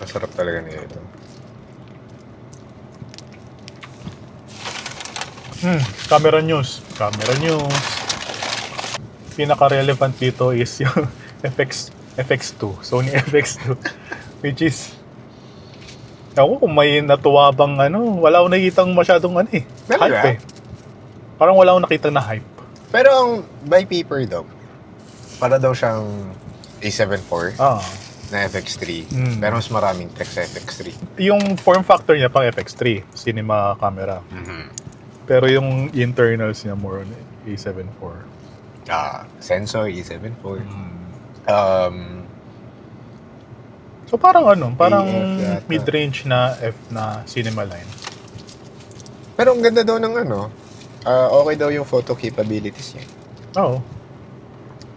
Masarap talaga niya ito. Camera news. Pinaka-relevant dito is yung FX2. Sony FX2. Which is, ako kung may natuwa bang wala akong nakitang masyadong hype eh. Parang wala akong nakitang na hype. Pero ang by paper daw, para daw siyang A7 IV na FX3. Pero mas maraming tech sa FX3. Yung form factor niya pang FX3, cinema camera. Pero yung internals niya more on A7 IV. Sensor, A7 IV. So parang mid-range na F na cinema line. Pero ang ganda daw ng okay daw yung photo capabilities niya. Oo.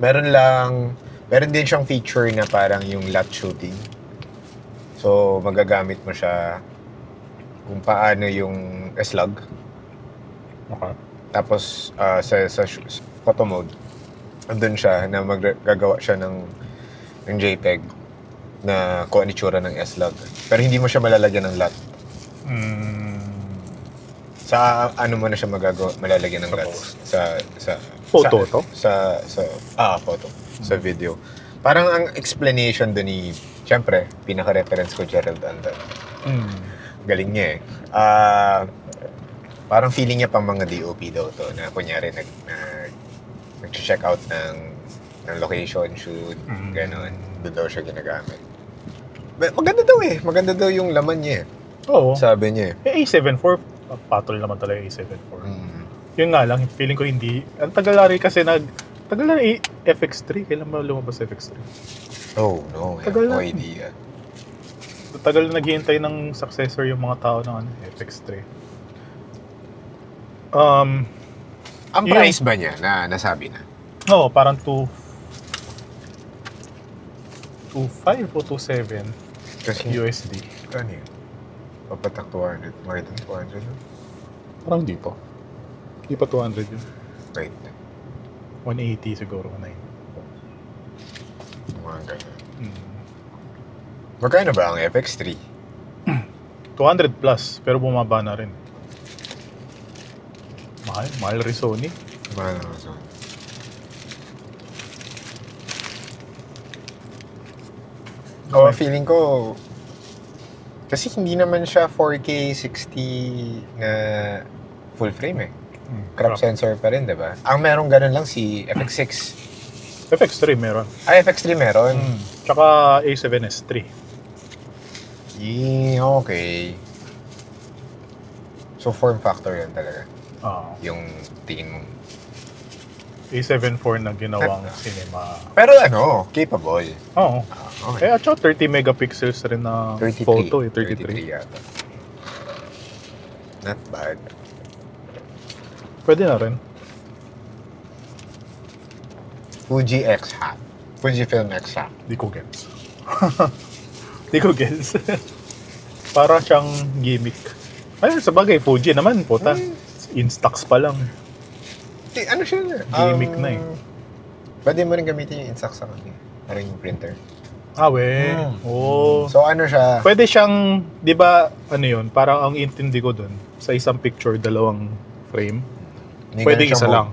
Meron din siyang feature na parang yung LUT shooting. So, magagamit mo siya kung paano yung S-Log. Okay. Tapos, sa photo mode, andun siya na magagawa siya ng JPEG na kung ano itsura ng S-Log. Pero hindi mo siya malalagyan ng LUT. Sa ano mo na siya malalagyan ng LUT? Sa photo to? Photo. Sa video. Parang ang explanation doon ni, siyempre, pinaka-reference ko Gerald Anton. Galing niya eh. Parang feeling niya pang mga DOP daw to, na kunyari nag-check out ng location, shoot, gano'n. Doon daw siya ginagamit. Maganda daw eh. Maganda daw yung laman niya eh. Oo. Sabi niya eh. A7 IV, patol naman talaga A7 IV. Yun nga lang, feeling ko hindi. Ang tagal na rin kasi tagal na FX3. Kailan ba lumabas FX3? Oh, no. I have no idea. Tagal na naghihintay ng successor yung mga tao ng FX3. Ang price ba niya na nasabi na? Oo, parang 2.5 o 2.7 Kasi USD. Ano yun? Papatak 200. More than 200 yun? Parang di pa. Di pa 200 yun. Right. 180 siguro, 9. Mga ganun. Magkano ba ang FX3? 200 plus, pero bumaba na rin. Mahal rin Sony. Mahal na Sony. Feeling ko, kasi hindi naman siya 4K 60 na full frame eh. Crop sensor pa rin, diba? Ang merong ganun lang si FX6. FX3 meron. FX3 meron? Tsaka A7S3. Okay. So, form factor yan talaga. Yung tingin mo. A7 IV na ginawang cinema. Pero capable. Oo. Okay. At saka 30 megapixels rin na 33. photo eh. 33 yata. Not bad. Pwede na rin. Fuji X-Hat. Fujifilm X-Hat. Di ko gets. Di ko gets. Para siyang gimmick. Ay, sabagay, Fuji naman, puta. Instax pa lang. Ano siya? Gimmick na eh. Pwede mo rin gamitin yung Instax sa kanya. Parang yung printer. Oh. So ano siya? Pwede siyang, di ba, parang ang intindi ko dun, sa isang picture, dalawang frame. Pwede isa lang.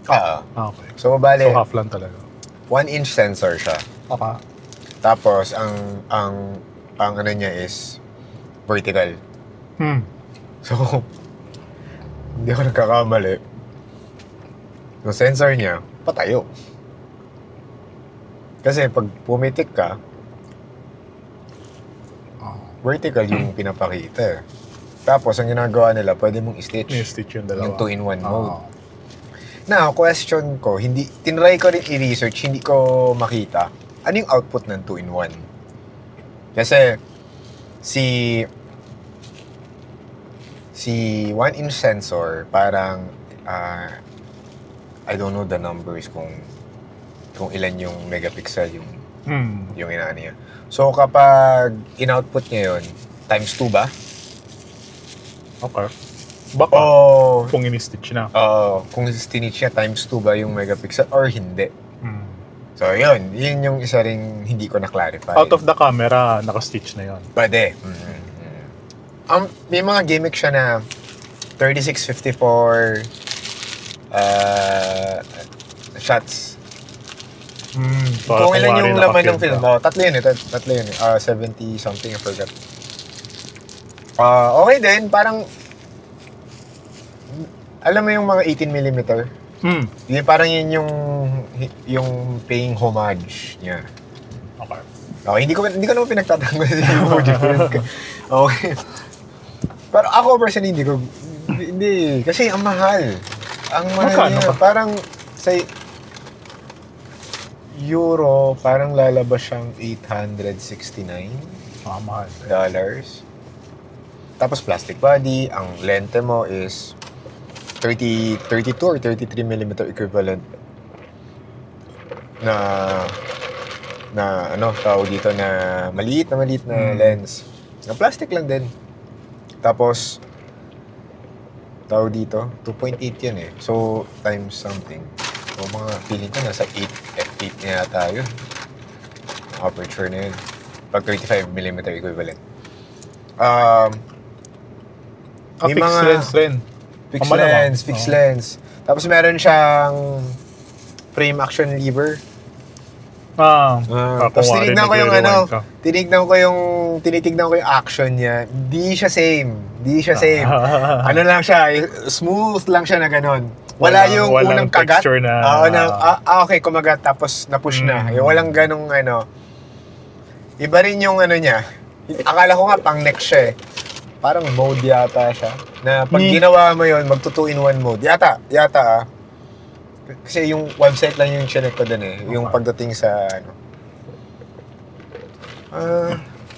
Okay. So bale, so half lang talaga. 1-inch sensor siya. Okay. Tapos ang ano niya is vertical. So hindi ako nagkakamali. Yung sensor niya, patayo. Kasi pag pumitik ka, vertical yung pinapakita. Tapos, ang ginagawa nila, pwede mong i-stitch. I-stitch yung dalawa. Yung 2-in-1 mode. Now, question ko, tinry ko rin i-research, hindi ko makita. Ano yung output ng 2-in-1? Kasi, si 1-inch sensor, parang, I don't know the numbers kung ilan yung megapixel yung inaano niya. So, kapag in-output niya yun, times 2 ba? Okay. Baka, kung in-stitch na. Kung in-stitch niya, times 2 ba yung megapixel or hindi? So, yun yung isa ring hindi ko na-clarify. Out of the camera, naka-stitch na yun. Pwede. May mga gimmick siya na 36-54 shots. Kung ilan yung laman ng film. Tatlo yun 70 something, I forgot. Okay din, parang alam mo yung mga 18mm? Yung parang yun yung paying homage niya. Okay. Okay, hindi ko naman pinagtatanggol sa emoji print. Okay. Pero ako personally, hindi. Kasi ang mahal. Ang mahal niya. Parang sa euro, parang lalabas siyang $869. Mahal. Dollars. Tapos plastic body, ang lente mo is 32 or 33mm equivalent na tawag dito na maliit na lens. Na plastic lang din. Tapos tawag dito, 2.8 yan eh. So, times something. So, mga feeling ko nasa 8 na yata yun. Aperture na yun. Pag 35mm equivalent. Fixed lens rin. Fixed lens. Tapos meron siyang frame action lever. Tapos tinitignan ko yung action niya. Di siya same. Ano lang siya, smooth lang siya na ganun. Wala yung unang kagat. Okay, kumagat tapos na-push na. Walang ganung Iba rin yung niya. Akala ko nga pang neck siya eh. Parang mode yata siya. Na pag ginawa mo yun, magto-2-in-1 mode. Yata Kasi yung website lang yung chinek ko dun eh. Yung pagdating sa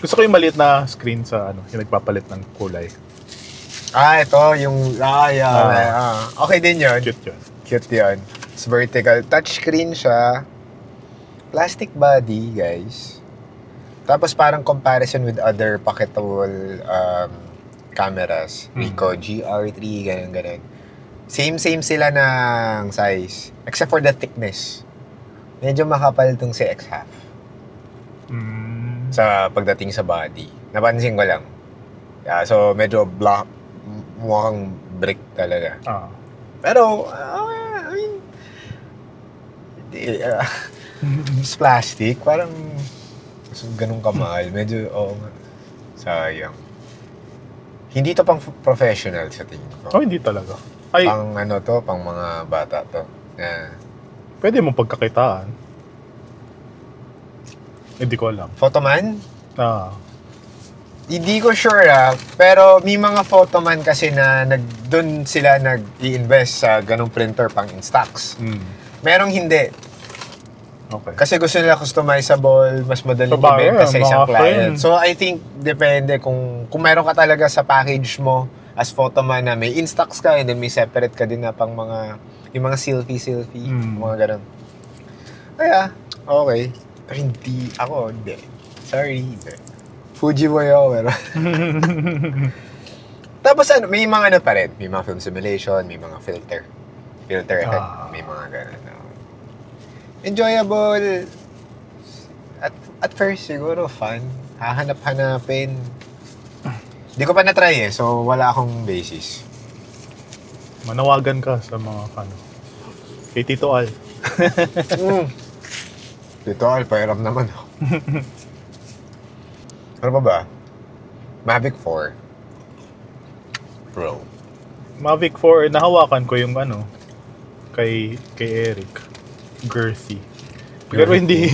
gusto ko yung maliit na screen sa yung nagpapalit ng kulay. Ito yung okay din yun. Cute yun. It's vertical. Touchscreen siya. Plastic body, guys. Tapos parang comparison with other pocketable cameras. Ricoh GR3, ganun. Same sila ng size. Except for the thickness. Medyo makapal itong si X-Half. Sa pagdating sa body. Napansin ko lang. So, medyo black. Mukhang brick talaga. Pero, it's plastic. Parang ganun kamahal. Medyo, sayang. Hindi to pang professional sa tingin ko. Hindi talaga. Pang pang mga bata to. Pwede mong pagkakitaan. Hindi ko alam. Photoman? Hindi ko sure pero may mga photoman kasi na doon sila nag-i-invest sa ganung printer pang Instax. Merong hindi. Okay. Kasi gusto nila customizable, mas madaling ibenta sa isang client. So I think depende kung meron ka talaga sa package mo as photoman na may Instax ka and then may separate ka din na pang yung mga selfie, mga ganun. Kaya, okay. Pero hindi. Sorry, hindi. Fuji boy ako, pero... Tapos may mga pa rin. May mga film simulation, may mga filter effect, may mga ganun. Enjoyable. At first, siguro fun. Hahanap-hanapin. Hindi ko pa na-try so wala akong basis. Manawagan ka sa mga kay Tito Al. Tito Al, pahiram naman. Ano ba? Mavic 4 Pro. Mavic 4, nahawakan ko yung kay Eric. Girthy. Pero hindi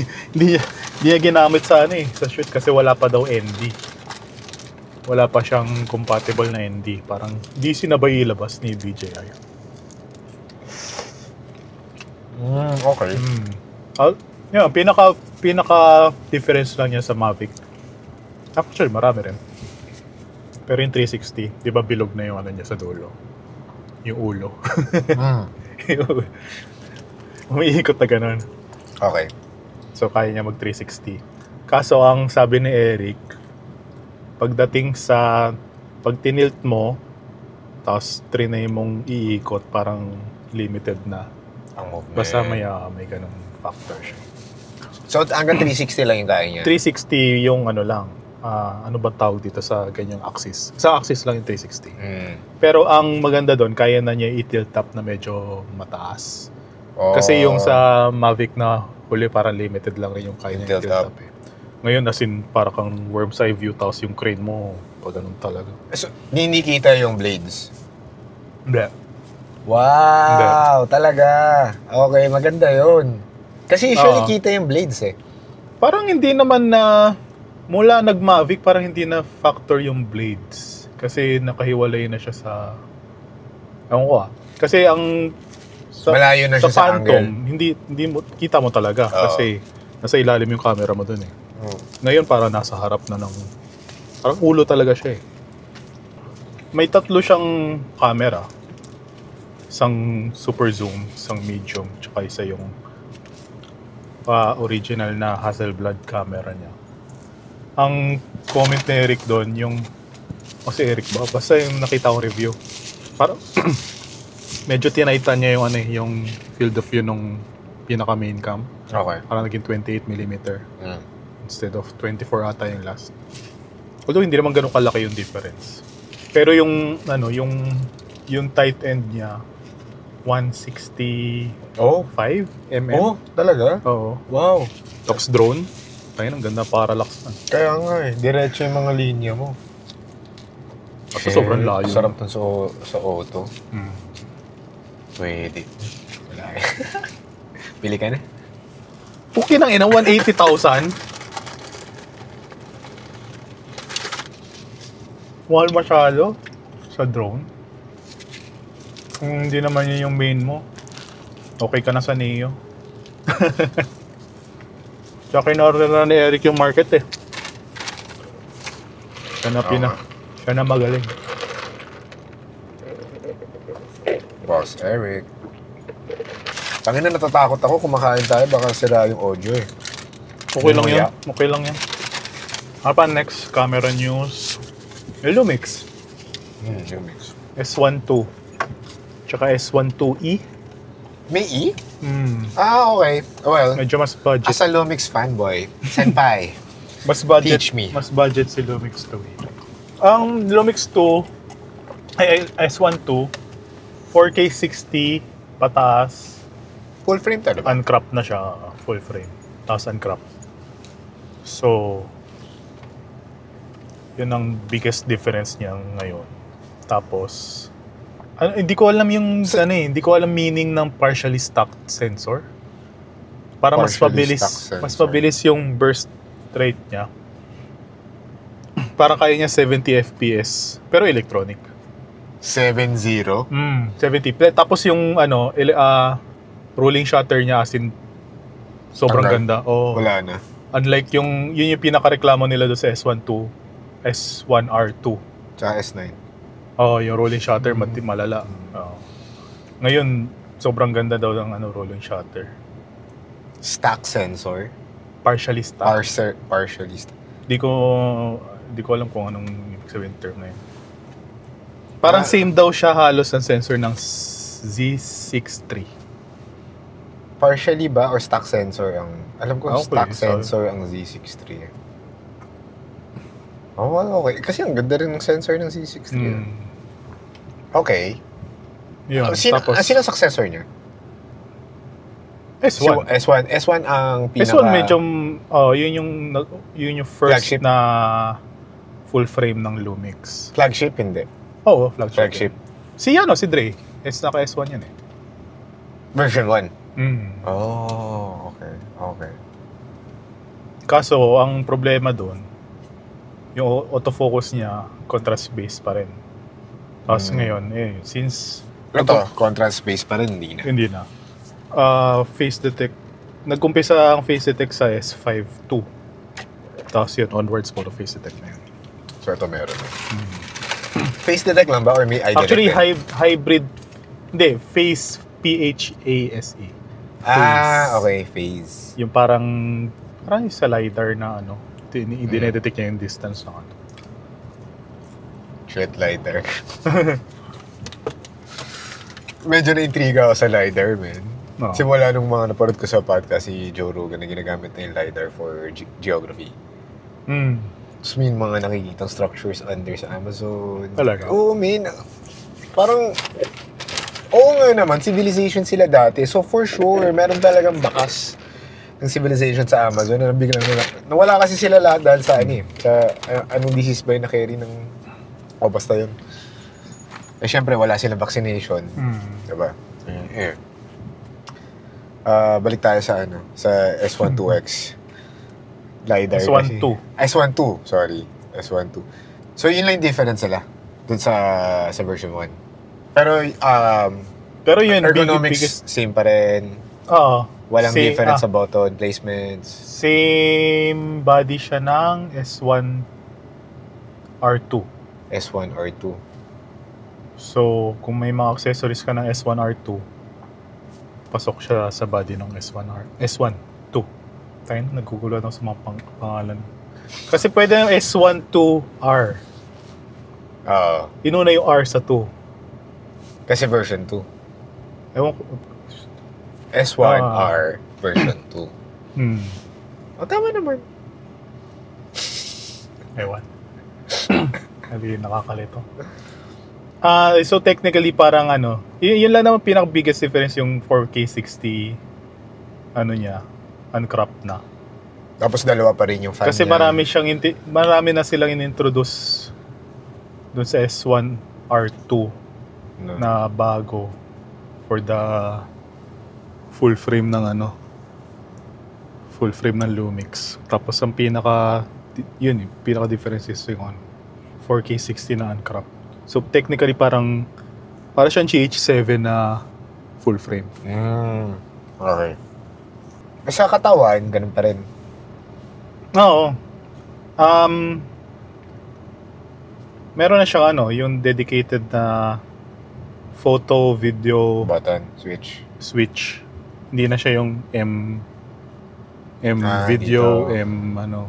niya ginamit sa sa shoot kasi wala pa daw ND. Wala pa siyang compatible na ND. Parang di sinabay ilabas ni DJI. Okay. Yung pinaka difference lang niya sa Mavic. Actually, marami rin. Pero yung 360, di ba bilog na yung niya sa dulo? Yung ulo. Umiikot na ganun. Okay. So, kaya niya mag 360. Kaso, ang sabi ni Eric, pagdating sa pag tinilt mo, tapos trinay mong iikot, parang limited na. Ang movement. Basta may ganung factor siya. So, hanggang 360 lang yung kaya niya? 360 yung ano lang. Ano ba tawag dito sa ganyang axis? Sa axis lang yung 360. Pero ang maganda doon, kaya na niya i-tilt up na medyo mataas. Kasi yung sa Mavic na huli, parang limited lang rin yung kaya niya i-tilt up. Ngayon, as in, parang kang worm's eye view, tapos yung crane mo, pag ganun talaga. So, hindi kita yung blades? Hindi. Wow! Hindi. Talaga? Okay, maganda yun. Kasi usually kita yung blades eh. Parang hindi naman na, mula nag-Mavic, parang hindi na factor yung blades. Kasi nakahiwalay na siya sa, ewan ko Kasi ang, malayo na siya sa Phantom, angle. Hindi mo, kita mo talaga. Kasi nasa ilalim yung camera mo dun eh. Ngayon parang nasa harap na ng, parang ulo talaga siya eh. May 3 siyang camera. Isang super zoom, isang medium, tsaka isa yung original na Hasselblad camera niya. Ang comment ni Eric doon, yung, si Eric ba? Basta yung nakita ko review. Parang, medyo tinaitan niya yung yung field of view nung pinaka main cam. Okay. Parang naging 28mm. Instead of 24 ata yung last. Although hindi naman ganun kalaki yung difference. Pero yung yung tight end niya 165 mm. Oh, talaga? Oo. Wow. Tapos drone. Tayo ang ganda parallax na. Kaya nga eh, diretso yung mga linya mo. Kasi sobrang layo. Sarap dun sa auto. Pwede. Wala eh. Pili ka na? Okay nang ina, 180,000. Mahal masyado sa drone. Kung hindi naman yun yung main mo, okay ka na sa Neo. Tsaka in-order na ni Eric yung market eh. Siya na magaling. Boss Eric. Tangina, natatakot ako, kumakain tayo, baka sira yung audio eh. Okay lang yan. Okay lang yan. Apa next? Camera news. Lumix. Lumix. S12. Tsaka S12E. May E? Okay. Well, medyo mas budget. As a Lumix fanboy, senpai. Mas budget. Teach me. Mas budget si Lumix 2. Ang Lumix 2 ay S12 4K 60 pataas. Full frame talaga? Uncrop na siya, full frame. Tapos uncrop. So, yun ang biggest difference niya ngayon. Tapos, hindi ko alam yung hindi ko alam meaning ng partially stacked sensor. Para mas pabilis yung burst rate niya. Para kaya niya 70 FPS, pero electronic. 7.0? 70. Tapos yung rolling shutter niya as in sobrang ganda. Wala na. Unlike yun yung pinakareklamo nila doon sa S12, S1R2. Tsaka S9. Yung rolling shutter malala. Ngayon, sobrang ganda daw ng rolling shutter. Stack sensor? Partially stack. Partially stack. Di ko alam kung anong ibig sabihin term na yun. Parang same daw siya halos ang sensor ng Z6 III. Partially ba or stock sensor ang... Alam ko stock sensor ang Z6 III. Okay. Kasi ang ganda rin ng sensor ng Z6 III. Okay. Yun, sino successor niya? S1. S1 ang pinaka... S1 medyo... yun yung first flagship na full frame ng Lumix. Flagship, hindi. Oo, flagship. Si Dre. Naka S1 yan eh. Version 1? Okay. Kaso, ang problema doon, yung autofocus niya, contrast-based pa rin. Tapos ngayon, since... contrast-based pa rin, Hindi na. Face detect. Nagkumpisa ang face detect sa S5 II. Tapos yun, onwards puro face detect na yun. So ito meron. Face detect lang ba or may eye detect? Actually, hybrid. Hindi, face PHASE. Okay, phase. Yung parang sa LiDAR na dinedetect niya yung distance ng Shit, LiDAR. Medyo na-intriga ako sa LiDAR, man. No. Simula nung mga napanood ko sa podcast si Joe Rogan na ginagamit na yung LiDAR for geography. Tapos may mga nakikitang structures under sa Amazon. Talaga? Oo, man. Parang, oo nga naman, civilization sila dati. So for sure, meron talagang bakas ng civilization sa Amazon na biglang nawala kasi sila lahat dahil sa anong disease ba yung na-carry ng basta yun. Eh syempre wala silang vaccination. Diba? Balik tayo sa sa S12X LiDAR S12. S12, sorry. S12. So yun lang yung difference sila dun sa version 1. Pero yun, ergonomics same pa rin. Oo. Walang difference sa button placements. Same body siya ng S1 R2. S1 R2. So, kung may mga accessories ka ng S1 R2, pasok siya sa body ng S1 2. Tayo na, nagugulo na sa mga pangalan. Kasi pwede yung S1 2R. Inuna yung R sa 2. Kasi version 2. Ewan ko. S1R version 2. Tama naman. Ewan. Hindi nakakalito. So technically parang yun lang naman pinaka-biggest difference yung 4K 60 niya, uncropped na. Tapos dalawa pa rin yung fan kasi niya. Marami na silang in-introduce dun sa S1 R2 na bago for the full frame ng full frame ng Lumix. Tapos ang pinaka difference is yung 4K 60 na uncropped. So technically para siyang GH7 na full frame. Okay. Sa katawan, ganun pa rin. Oo. Meron na siyang yung dedicated na photo, video button, switch. Hindi na siya yung M video, dito.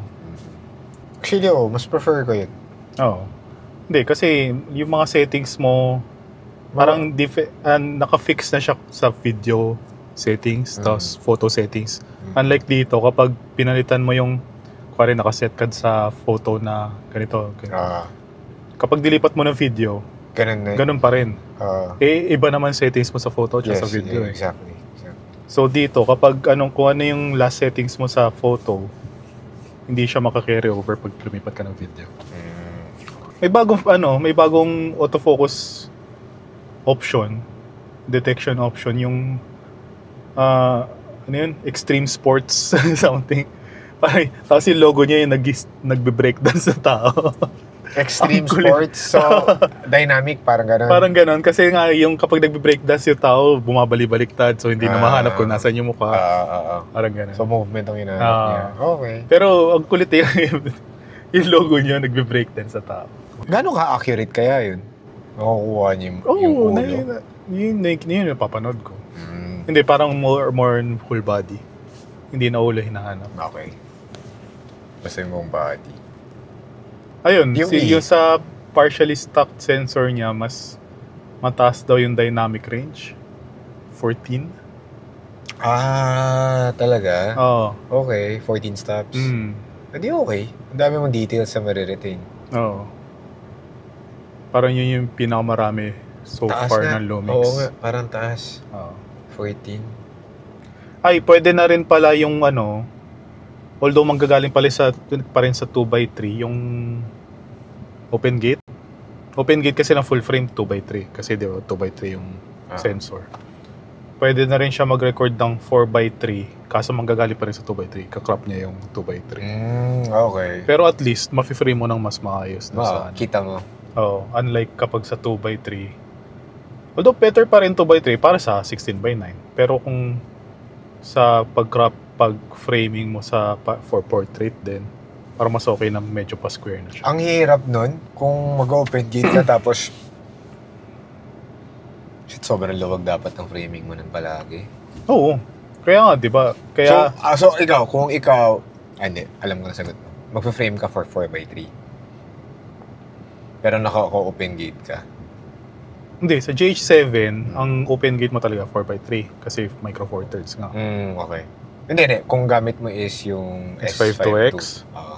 Actually, mas prefer ko yun. Oo. Hindi, kasi yung mga settings mo, parang naka-fix na siya sa video settings, tapos photo settings. Unlike dito, kapag pinalitan mo yung, kuwari nakaset ka sa photo na ganito. Kapag dilipat mo ng video, ganun pa rin. Iba naman settings mo sa photo at sa video. Exactly. So dito, kapag kung ano yung last settings mo sa photo, hindi siya maka-carry over pag lumipat ka ng video. May bagong autofocus option, detection option, yung extreme sports something. Tapos yung logo niya yung nagbe-breakdown sa tao. Extreme sports, so dynamic, parang gano'n. Parang gano'n, kasi nga yung kapag nagbe-breakdance yung tao, bumabalik-baliktad, so hindi na mahanap kung nasan yung mukha. Parang gano'n. So movement ang hinahanap niya. Okay. Pero ang kulit yung logo niya nagbe-breakdance sa tao. Gano'n ka-accurate kaya yun? Nakukuha niya yung ulo? Yun yung papanood ko. Hindi, parang more full body. Hindi na ulo hinahanap. Okay. Basta yung body. Ayun, yung sa partially stocked sensor niya, mas mataas daw yung dynamic range. 14. Talaga? Oo. Okay, 14 stops. Hindi okay. Ang dami mong details na mariretain. Oo. Parang yun yung pinakamarami so taas far nga. ng Lumix. Oo nga, parang taas. 14. Ay, pwede na rin pala yung although manggagaling pa rin sa 2x3, yung open gate. Open gate kasi ng full frame 2x3. Kasi di ba 2x3 yung sensor. Pwede na rin siya mag-record ng 4x3. Kaso manggagaling pa rin sa 2x3. Kakrop niya yung 2x3. Okay. Pero at least, mafi-frame mo ng mas maayos. Kita mo. Unlike kapag sa 2x3. Although better pa rin 2x3 para sa 16:9. Pero kung sa pag-framing mo for portrait din, para mas okay na medyo pa-square na siya. Ang hirap nun, kung mag-open gate ka tapos sobrang luwag dapat ang framing mo nun palagi. Oo. Kaya nga, di ba? Kaya... So, kung ikaw, hindi, alam ko na sagot mo. Magpa-frame ka for 4x3. Pero naka-open gate ka. Hindi, sa GH7, ang open gate mo talaga 4x3 kasi micro four thirds nga. Okay. Hindi. Kung gamit mo is yung S52X. Oo.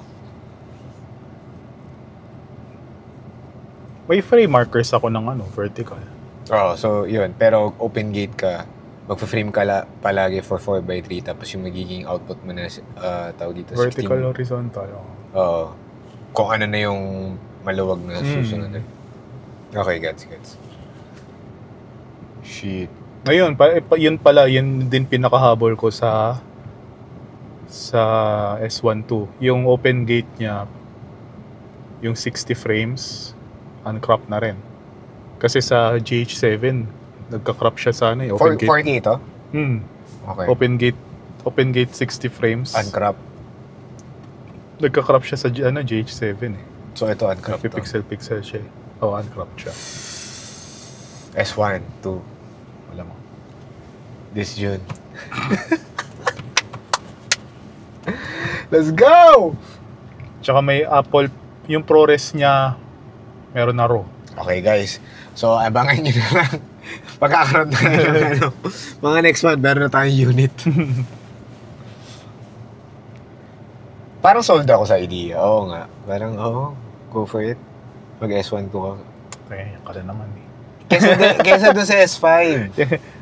May frame markers ako ng vertical. So yun. Pero open gate ka, magpa-frame ka palagi for 4x3 tapos yung magiging output mo na tawag dito Vertical 16. horizontal. Oo. Kung ano na yung maluwag na susunod. Okay, gets. Shit. Ngayon, yun din pinakahabol ko sa S12. Yung open gate niya, yung 60 frames, uncrop na rin. Kasi sa GH7, nagka-crop siya sa open gate. 4K to? Okay. Open gate 60 frames. Uncrop. Nagka-crop siya sa GH7 eh. So ito uncrop to. Pixel siya. Uncrop siya. S1, 2. Alam mo. This June. Let's go! Tsaka may Apple, yung ProRes niya, meron na RAW. Okay guys, so abangan nyo na lang. Pagkakaroon tayo ng mga next month, meron na tayong unit. Parang sold ako sa idea. Oo nga. Parang, go for it. Mag S1 ko. Kaya ka naman eh. Kesa doon sa S5.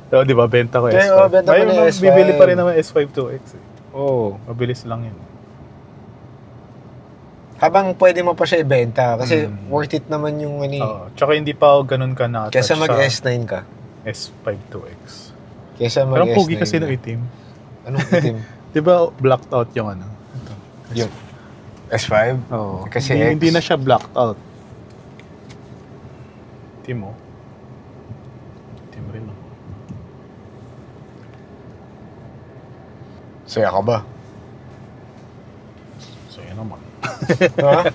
So, di ba, benta ko S5. Kaya, benta ko na S5. Bibili pa rin naman S5 2X eh. Oo. Mabilis lang yun. Habang pwede mo pa siya ibenta kasi worth it naman yung Tsaka hindi pa ganun ka na-attach kesa mag S9 ka. S5 2X. Kesa mag Parang S9 pugi kasi ng itim. Anong itim? Di ba blacked out yung Ito. Yung S5? Oo. Kasi hindi na siya blacked out. Itim mo. Itim rin no. Saya ka ba? Saya naman. Ha?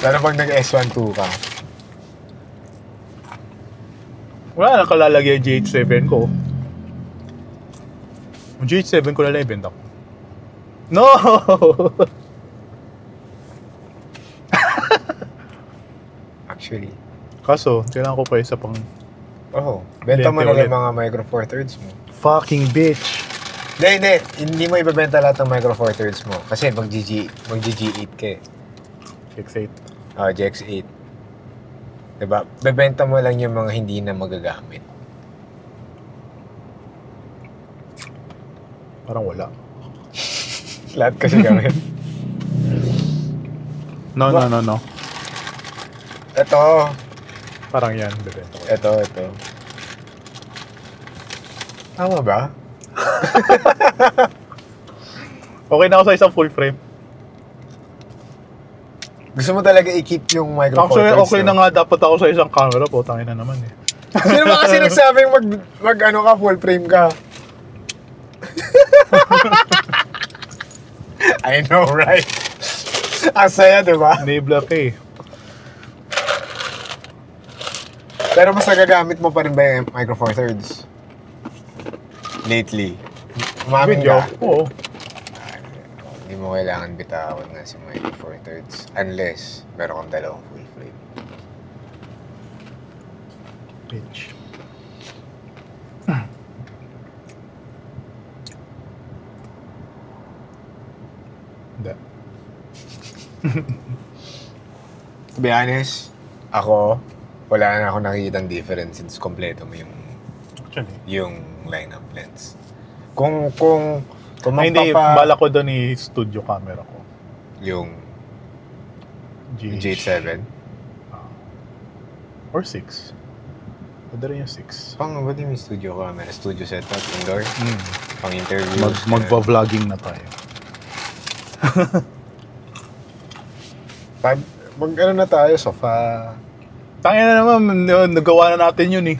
Pero pag nag-S12 ka? Wala na kalalagay yung GH7 ko. Yung GH7 ko na lang ibenta ko. No! Actually. Kaso, kailangan ko pa isa pang... Benta mo na ulit. lang mga micro four thirds mo. Fucking bitch! Hindi mo ibebenta lahat ng micro four thirds mo. Kasi mag-GG8 ka eh. GX8. GX8. Diba? Bebenta mo lang yung mga hindi na magagamit. Parang wala. Lahat kasi gamit. No. Ito. Parang yan, bebenta ko. Ito. Tama ba? Okay na ako sa isang full frame. Gusto mo talaga i-keep yung micro four Actually, thirds, okay na nga dapat ako sa isang camera. Putangin na naman eh. Sino ba kasi nagsabing mag ka, full frame ka? I know, right? Ang saya, di ba? Enabler ka eh. Pero mas nagagamit mo pa rin ba yung micro four thirds? Lately. Umamin Video? ka? Oo. Hindi mo kailangan bitawan nga si micro four thirds unless meron kang dalawang full frame. Bitch. Hindi. To be honest, ako, wala na ako nakikitang difference since kompleto mo Actually. yung lineup lens. Kung Hindi, bala ko doon studio camera ko. yung GH. J7. Or 6. Pwede rin yung 6. Ba't yung studio camera? Studio setup, indoor? Pang interviews? Magva-vlogging na tayo. Mag-ano na tayo, sofa. Tangina na naman, nagawa na natin yun eh.